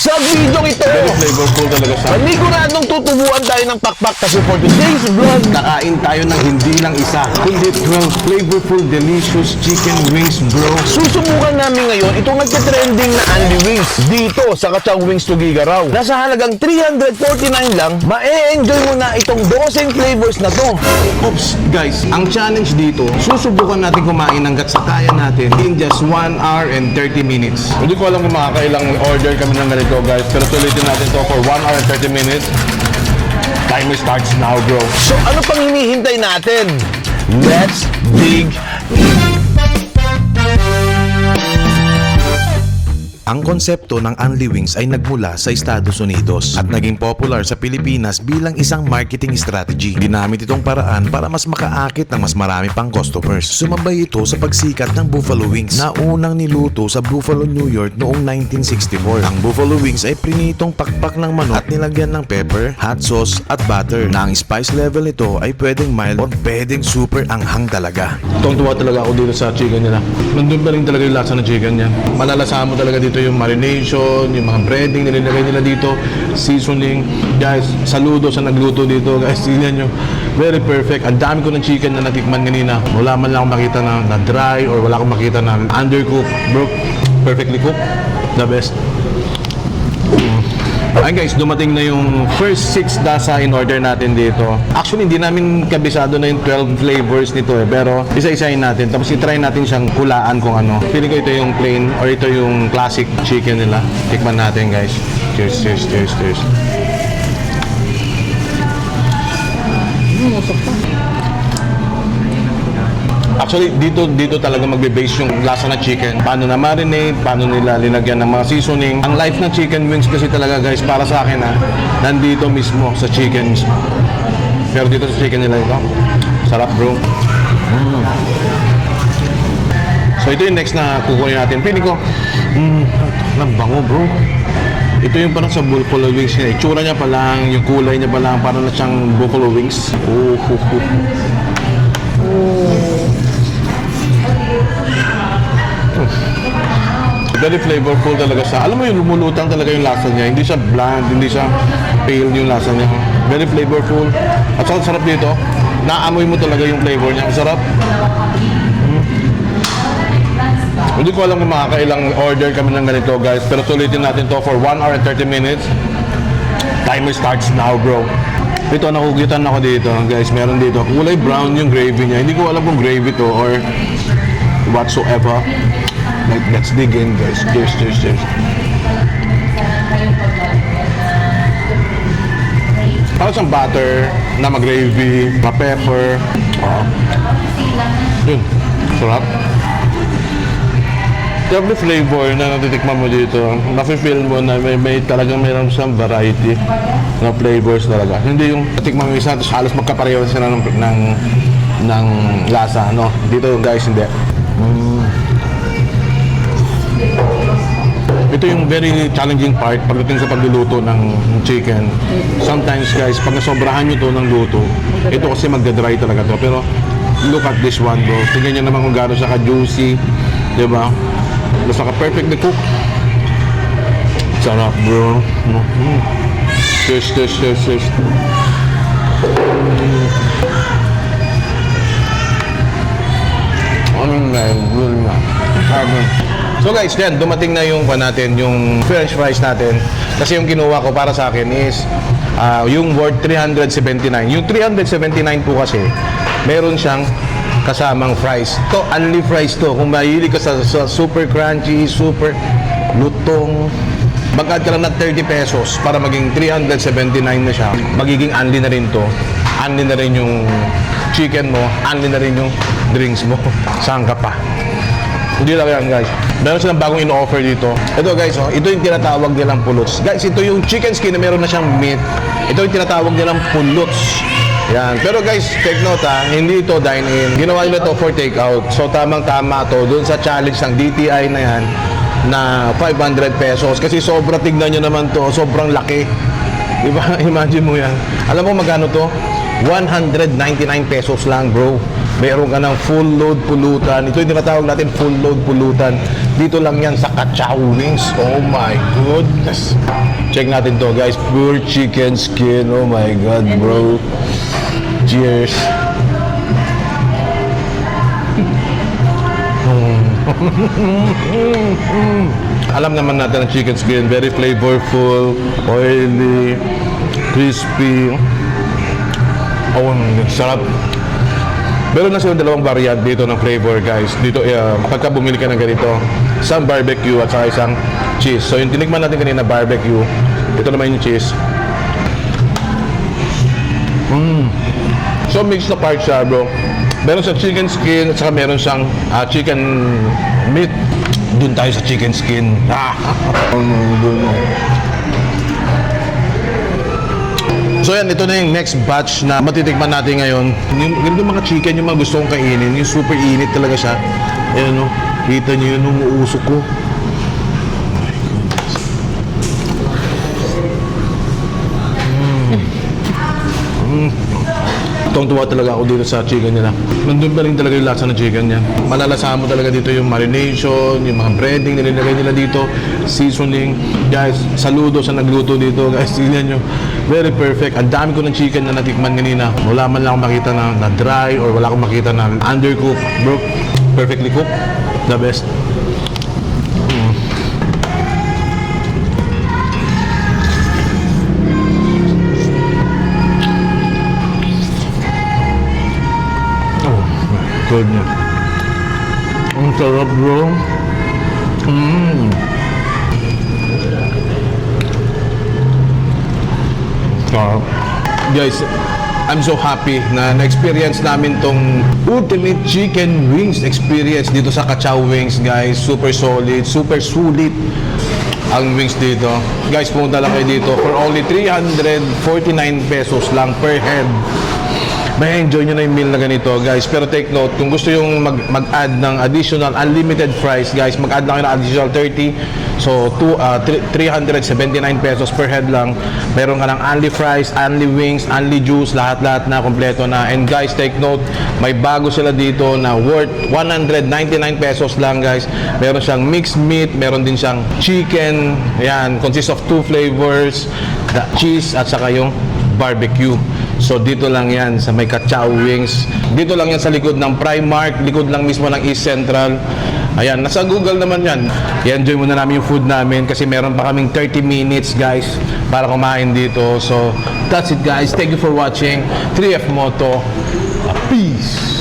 Sa video ito, Very flavorful talaga siya. paniguradong tutubuan tayo ng pakpak kasi for today's vlog, Nakain tayo ng hindi lang isa, kundi 12 flavorful, delicious chicken wings, bro. susubukan namin ngayon itong nagka-trending na Anli Wings dito sa Kachang Wings Tugigaraw. Nasa halagang 349 lang, ma-e-enjoy mo na itong 12 flavors na to. Oops, guys, ang challenge dito, susubukan natin kumain hanggat sa kaya natin in just 1 hour and 30 minutes. Hindi ko alam kung makakailang order kami ng ganito, guys, pero sulitin natin to for 1 hour and 30 minutes. Timer starts now, bro. So ano pang hinihintay natin? Let's dig in! Ang konsepto ng Anli Wings ay nagmula sa Estados Unidos at naging popular sa Pilipinas bilang isang marketing strategy. Ginamit itong paraan para mas makaakit ng mas marami pang customers. Sumabay ito sa pagsikat ng Buffalo Wings na unang niluto sa Buffalo, New York noong 1964. Ang Buffalo Wings ay prinitong pakpak ng manok at nilagyan ng pepper, hot sauce at butter na ang spice level nito ay pwedeng mild o pwedeng super anghang talaga. Tuwang-tuwa talaga ako dito sa chicken nila. Nandun pa rin talaga yung lasa ng chicken niya. Malalasahan mo talaga dito yung marination, yung mga breading na nilagay nila dito, seasoning. Guys, saludo sa nagluto dito. Guys, tingnan nyo. Very perfect. Ang dami ko ng chicken na natikman kanina. Wala man lang akong makita na dry or wala akong makita na undercooked. Bro, perfectly cooked. The best. Ayun guys, dumating na yung first 6 dasa in order natin dito. Actually, hindi namin kabisado na yung 12 flavors nito pero isa-isahin natin. Tapos itry natin siyang hulaan kung ano. Feeling ko ito yung plain or ito yung classic chicken nila. Tikman natin guys. Cheers, cheers, cheers, cheers. Actually, dito talaga magbe-base yung lasa ng chicken. Paano na marinate, paano nila linagyan ng mga seasoning. Ang life ng chicken wings kasi talaga guys, para sa akin nandito mismo sa chicken mismo. Pero dito sa chicken nila ito, sarap bro. So ito yung next na kukunin natin. Piling ko, nabango bro. Ito yung parang sa buffalo wings niya. Itsura niya pa lang, yung kulay niya pa lang, parang na siyang buffalo wings. Very flavorful talaga siya. Alam mo yung lumulutang talaga yung lasa niya. Hindi siya bland, hindi siya pale yung lasa niya. Very flavorful. At saka sarap dito. Naamoy mo talaga yung flavor niya. Ang sarap. Hindi ko alam kung makakailang order kami ng ganito, guys. Pero sulitin natin to for 1 hour and 30 minutes. Timer starts now, bro. Ito, nakugitan ako dito, guys. Meron dito. Kulay brown yung gravy niya. Hindi ko alam kung gravy to or whatsoever. Let's dig in, guys. Cheers, cheers, cheers. Parang siyang butter na mag-gravy, ma-pepper. Yun, sarap. Every flavor na natitikman mo dito, nafe-feel mo na may talagang mayroon siyang variety na flavors talaga. Hindi yung natikman mo isa, tapos halos magkapareho sila ng lasa, no? Dito guys, hindi. Ito yung very challenging part pagdating sa pagluluto ng chicken. Sometimes guys, pag nasobrahan nyo to ng luto, ito kasi magda-dry talaga to. Pero look at this one bro. Tingnan nyo naman kung gaano siya ka-juicy. Diba? Basta ka-perfectly cooked. Sarap bro. Cheers, cheers, cheers, cheers. So guys, yan, dumating na yung natin, yung french fries natin. Kasi yung kinuha ko para sa akin is yung worth 379. Yung 379 po kasi, meron siyang kasamang fries. To only fries to. Kung mahilig ka sa super crunchy, super lutong, magkad ka lang ng 30 pesos para maging 379 na siya. Magiging only na rin to. Only na rin yung chicken mo, only na rin yung drinks mo. Saan ka pa? Hindi lang yan guys. Meron silang bagong in-offer dito. Ito guys, oh, ito yung tinatawag nilang pulots. Guys, ito yung chicken skin na meron na siyang meat. Ito yung tinatawag nilang pulots. Yan. Pero guys, take note ha, hindi ito dine-in. Ginawa nila ito for take-out. So tamang-tama to dun sa challenge ng DTI na yan na 500 pesos. Kasi sobra, tignan nyo naman to, sobrang laki. Diba? Imagine mo yan. Alam mo magkano to? 199 pesos lang bro. Meron ka ng full load pulutan. Ito yung tinatawag natin full load pulutan. Dito lang yan sa Kachaw Wings. Oh my goodness. Check natin to guys. Pure chicken skin. Oh my god bro. Cheers. Alam naman natin ang chicken skin, very flavorful, oily, crispy. Oh, sarap. Meron na silang dalawang variant dito ng flavor guys. Dito, pagka bumili ka ng ganito, isang barbecue at saka isang cheese. So yung tinikman natin kanina barbecue, ito naman yung cheese. So mixed na part siya bro. Meron siyang chicken skin at saka meron siyang chicken meat. Doon tayo sa chicken skin. So yan, ito na yung next batch na matitikman natin ngayon. Yung mga chicken, yung mga gusto kong kainin, yung super init talaga siya. Ayan o, kita nyo yun, umuusok ko. Tuwang-tuwa talaga ako dito sa chicken nila. Nandun pa rin talaga yung lasa ng chicken niya. Malalasahan mo talaga dito yung marination, yung mga breading na nilagay nila dito, seasoning. Guys, saludo sa nagluto dito. Guys, tignan nyo. Very perfect. Ang dami ko ng chicken na natikman kanina. Wala man lang akong makita na dry or wala akong makita na undercooked. Bro, perfectly cooked. The best. Good niya. Ang sarap bro. Sarap. Guys, I'm so happy na na-experience namin tong ultimate chicken wings experience dito sa Kachaw Wings guys. Super solid, super sulit ang wings dito. Guys, pumunta lang kayo dito for only 349 pesos lang per head. May enjoy nyo na yung meal na ganito guys. Pero take note, kung gusto yung mag-add ng additional unlimited fries guys, mag-add lang kayo ng additional 30. So 379 pesos per head lang. Meron ka ng only fries, only wings, only juice, lahat-lahat na kompleto na. And guys, take note, may bago sila dito na worth 199 pesos lang guys. Meron siyang mixed meat, meron din siyang chicken. Ayan, consists of 2 flavors, the cheese at saka yung barbecue. So dito lang yan sa may Kachaw Wings. Dito lang yan sa likod ng Primark, likod lang mismo ng East Central. Ayan, nasa Google naman yan. I-enjoy muna namin yung food namin kasi meron pa kaming 30 minutes guys para kumain dito. So that's it guys. Thank you for watching. 3F Moto. Peace!